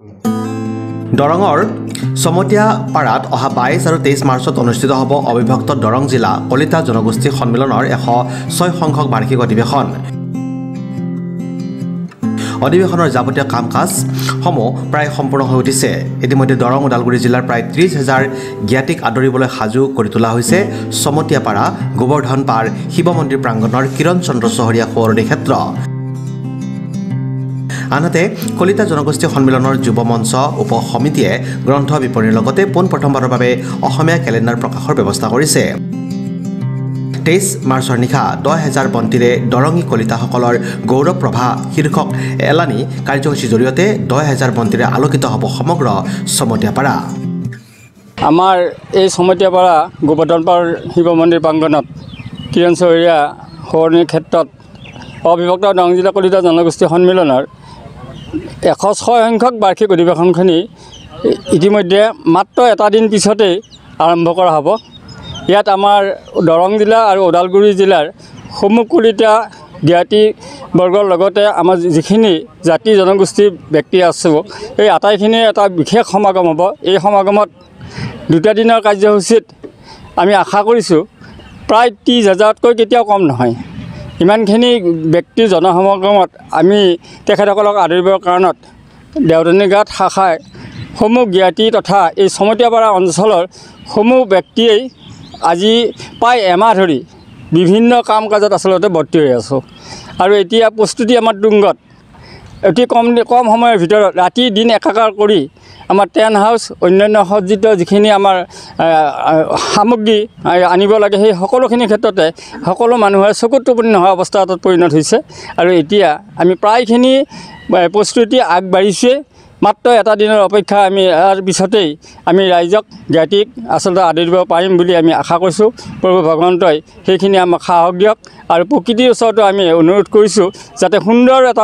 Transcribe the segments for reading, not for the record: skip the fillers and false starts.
দৰঙৰ সমতিয়া পাৰাত অহা 22 আৰু 23 মাৰ্চত অনুষ্ঠিত হ'ব অবিভক্ত দৰং জিলা কলিতা জনগোষ্ঠী সন্মিলনৰ 106 সংখ্যক বাৰ্ষিক অধিৱেশন। অধিৱেশনৰ যাৱতীয় কাম কাজসমূহ প্ৰায় সম্পূৰ্ণ হৈ উঠিছে। ইতিমধ্যে দৰং ওদালগুৰি জিলাৰ প্ৰায় 30,000 জ্ঞাতিক আদৰিবলৈ সাজু কৰি তোলা হৈছে সমতিয়াপাৰা গোবৰ্ধন পাৰ শিৱ মন্দিৰ প্ৰাংগণৰ কিৰণ চন্দ্ৰ চহৰীয়া সোঁৱৰণী ক্ষেত্ৰ। আনহাতে কলিতা জনগোষ্ঠী সন্মিলনৰ যুৱ মঞ্চ উপ সমিতিয়ে গ্ৰন্থ বিপণীৰ লগতে পোনপ্ৰথমবাৰৰ বাবে অসমীয়া কেলেণ্ডাৰ প্ৰকাশৰ ব্যৱস্থা কৰিছে। 23 মাৰ্চৰ নিশা 10,000 বন্তিৰে দৰঙী কলিতাসকলৰ গৌৰৱ প্ৰভা শীৰ্ষক এলানি কাৰ্যসূচীৰ জৰিয়তে 10,000 বন্তিৰে আলোকিত হ'ব সমগ্ৰ সমতিয়াপাৰা। আমাৰ এই সমতিয়াপাৰা গোবৰ্ধন পাৰ শিৱ মন্দিৰ প্ৰাংগণত কিৰণ চহৰীয়া সোঁৱৰণীৰ ক্ষেত্ৰত অবিভক্ত দৰং জিলা কলিতা জনগোষ্ঠী সন্মিলনৰ 106 সংখ্যক বাৰ্ষিক অধিৱেশনখিনি ইতিমধ্যে মাত্ৰ এটা দিন পিছতেই আৰম্ভ কৰা হ'ব। ইয়াত আমাৰ দৰং জিলা আৰু ওদালগুৰি জিলাৰ সমূহ কলিতা জ্ঞাতি বৰ্গৰ লগতে আমাৰ যিখিনি জাতি জনগোষ্ঠীৰ ব্যক্তি আছোঁ এই আটাইখিনিৰ এটা বিশেষ সমাগম হ'ব। এই সমাগমত দুটা দিনৰ কাৰ্যসূচীত আমি আশা কৰিছোঁ প্ৰায় 30,000তকৈ কেতিয়াও কম নহয়। ইমানখিনি ব্যক্তিৰ জনসমাগমত আমি তেখেতসকলক আদৰিবৰ কাৰণত দেওধনী ঘাট শাখাই সমূহ জ্ঞাতি তথা এই সমতিয়াপাৰা অঞ্চলৰ সমূহ ব্যক্তিয়েই আজি প্ৰায় এমাহ ধৰি বিভিন্ন কাম কাজত আচলতে বৰ্তি হৈ আছোঁ আৰু এতিয়া প্ৰস্তুতি আমাৰ তুংগত। অতি কম সময়ৰ ভিতৰত ৰাতি দিন একাকাৰ কৰি আমাৰ টেণ্ট হাউচ অন্যান্য সজ্জিত যিখিনি আমাৰ সামগ্ৰী আনিব লাগে সেই সকলোখিনি ক্ষেত্ৰতে সকলো মানুহৰ চকুত টোপনি নোহোৱা অৱস্থা এটাত পৰিণত হৈছে আৰু এতিয়া আমি প্ৰায়খিনি প্ৰস্তুতি আগবাঢ়িছে। মাত্ৰ এটা দিনৰ অপেক্ষা আমি ইয়াৰ পিছতেই আমি ৰাইজক জ্ঞাতিক আচলতে আদৰিব পাৰিম বুলি আমি আশা কৰিছোঁ। প্ৰভু ভগৱন্তই সেইখিনি আমাক সাহস দিয়ক আৰু প্ৰকৃতিৰ ওচৰতো আমি অনুৰোধ কৰিছোঁ যাতে সুন্দৰ এটা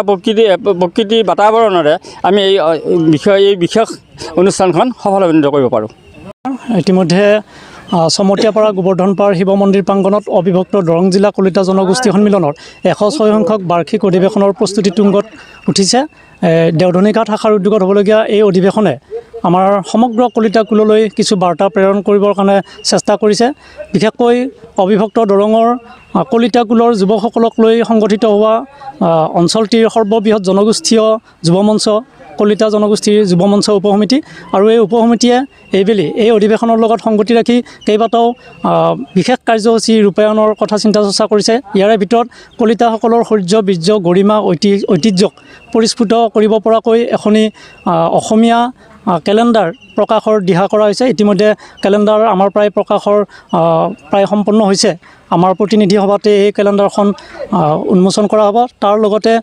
প্ৰকৃতিৰ বাতাবৰণৰে আমি এই বিশেষ অনুষ্ঠানখন সফলভাৱে কৰিব পাৰোঁ। ইতিমধ্যে সমতিয়াপাৰা গোবৰ্ধন পাৰ শিৱ মন্দিৰ প্ৰাংগণত অবিভক্ত দৰং জিলা কলিতা জনগোষ্ঠী সন্মিলনৰ 106 সংখ্যক বাৰ্ষিক অধিৱেশনৰ প্ৰস্তুতি তুংগত উঠিছে। দেওধনী ঘাট শাখাৰ উদ্যোগত হ'বলগীয়া এই অধিৱেশনে আমাৰ সমগ্ৰ কলিতা কুললৈ কিছু বাৰ্তা প্ৰেৰণ কৰিবৰ কাৰণে চেষ্টা কৰিছে। বিশেষকৈ অবিভক্ত দৰঙৰ কলিতা কুলৰ যুৱকসকলক লৈ সংগঠিত হোৱা অঞ্চলটিৰ সৰ্ববৃহৎ জনগোষ্ঠীয় যুৱ মঞ্চ কলিতা জনগোষ্ঠীৰ যুৱ মঞ্চ উপসমিতি আৰু এই উপসমিতিয়ে এইবেলি এই অধিৱেশনৰ লগত সংগতি ৰাখি কেইবাটাও বিশেষ কাৰ্যসূচী ৰূপায়ণৰ কথা চিন্তা চৰ্চা কৰিছে। ইয়াৰে ভিতৰত কলিতাসকলৰ শৌৰ্য বীৰ্য গৰিমা ঐতিহ্যক পৰিস্ফুট কৰিব পৰাকৈ এখনি অসমীয়া কেলেণ্ডাৰ প্ৰকাশৰ দিহা কৰা হৈছে। ইতিমধ্যে কেলেণ্ডাৰ আমাৰ প্ৰায় প্ৰকাশৰ প্ৰায় সম্পন্ন হৈছে। আমাৰ প্ৰতিনিধি সভাতে এই কেলেণ্ডাৰখন উন্মোচন কৰা হ'ব। তাৰ লগতে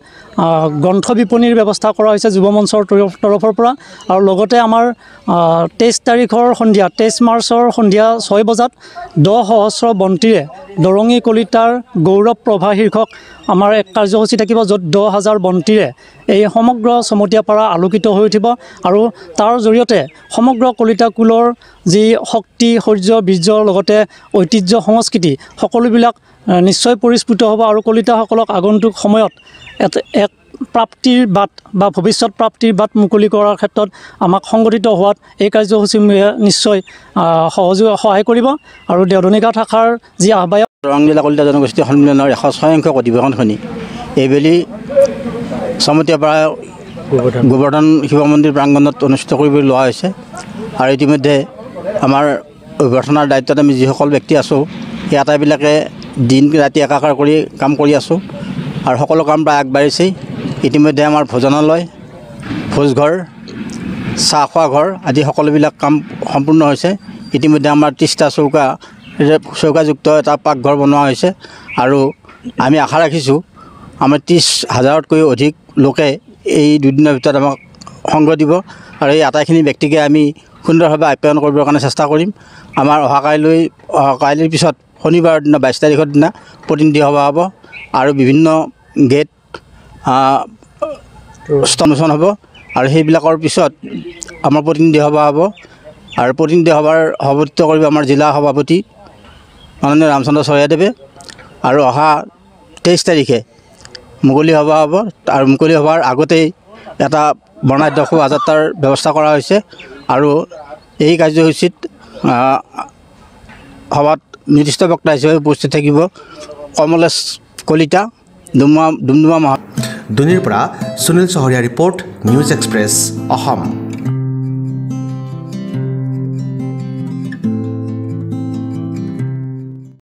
গ্ৰন্থ বিপণীৰ ব্যৱস্থা কৰা হৈছে যুৱ মঞ্চৰ তৰফৰ পৰা আৰু লগতে আমাৰ 23 তাৰিখৰ সন্ধিয়া 23 মাৰ্চৰ সন্ধিয়া 6 বজাত 10 সহস্ৰ বন্তিৰে দৰঙী কলিতাৰ গৌৰৱ প্ৰভা শীৰ্ষক আমাৰ এক কাৰ্যসূচী থাকিব য'ত 10,000 বন্তিৰে এই সমগ্ৰ সমতিয়াপাৰা আলোকিত হৈ উঠিব আৰু তাৰ জৰিয়তে সমগ্ৰ কলিতা কুলৰ যি শক্তি শৌৰ্য বীৰ্যৰ লগতে ঐতিহ্য সংস্কৃতি সকলোবিলাক নিশ্চয় পৰিস্ফুট হ'ব আৰু কলিতাসকলক আগন্তুক সময়ত এক প্ৰাপ্তিৰ বাট বা ভৱিষ্যত প্ৰাপ্তিৰ বাট মুকলি কৰাৰ ক্ষেত্ৰত আমাক সংগঠিত হোৱাত এই কাৰ্যসূচীসমূহে নিশ্চয় সহায় কৰিব। আৰু দেওধনী ঘাট শাখাৰ যি আহ্বায়ক দৰং জিলা কলিতা জনগোষ্ঠী সন্মিলনৰ 106 সংখ্যক অধিৱেশনখনি এইবেলি সমতিয়াপাৰা গোবৰ্ধন শিৱ মন্দিৰ প্ৰাংগণত অনুষ্ঠিত কৰিবলৈ লোৱা হৈছে আৰু ইতিমধ্যে আমাৰ অভ্যৰ্থনাৰ দায়িত্বত আমি যিসকল ব্যক্তি আছোঁ সেই আটাইবিলাকে দিন ৰাতি একাকাৰ কৰি কাম কৰি আছোঁ আৰু সকলো কাম প্ৰায় আগবাঢ়িছেই। ইতিমধ্যে আমাৰ ভোজনালয় ভোজঘৰ চাহ খোৱা ঘৰ আদি সকলোবিলাক কাম সম্পূৰ্ণ হৈছে। ইতিমধ্যে আমাৰ 30টা চৌকাযুক্ত এটা পাকঘৰ বনোৱা হৈছে আৰু আমি আশা ৰাখিছোঁ আমাৰ 30,000তকৈও অধিক লোকে এই দুদিনৰ ভিতৰত আমাক সংগ দিব আৰু এই আটাইখিনি ব্যক্তিকে আমি সুন্দৰভাৱে আপ্যায়ন কৰিবৰ কাৰণে চেষ্টা কৰিম। আমাৰ কাইলৈৰ পিছত শনিবাৰৰ দিনা 22 তাৰিখৰ দিনা প্ৰতিনিধি সভা হ'ব আৰু বিভিন্ন গেট স্তম্ভন হ'ব আৰু সেইবিলাকৰ পিছত আমাৰ প্ৰতিনিধি সভা হ'ব আৰু প্ৰতিনিধি সভাৰ সভাপতিত্ব কৰিব আমাৰ জিলা সভাপতি মাননীয় ৰামচন্দ্ৰ চহৰীয়াদেৱে আৰু অহা 23 তাৰিখে মুকলি সভা হ'ব আৰু মুকলি সভাৰ আগতেই এটা বৰ্ণাঢ্য শোভাযাত্ৰাৰ ব্যৱস্থা কৰা হৈছে আৰু এই কাৰ্যসূচীত সভাত নিৰ্দিষ্ট বক্তা হিচাপে উপস্থিত থাকিব কমলেশ কলিতা ডুমডুমা দুনিৰ পৰা সুনীল চহৰীয়া ৰিপৰ্ট নিউজ এক্সপ্ৰেছ অসম।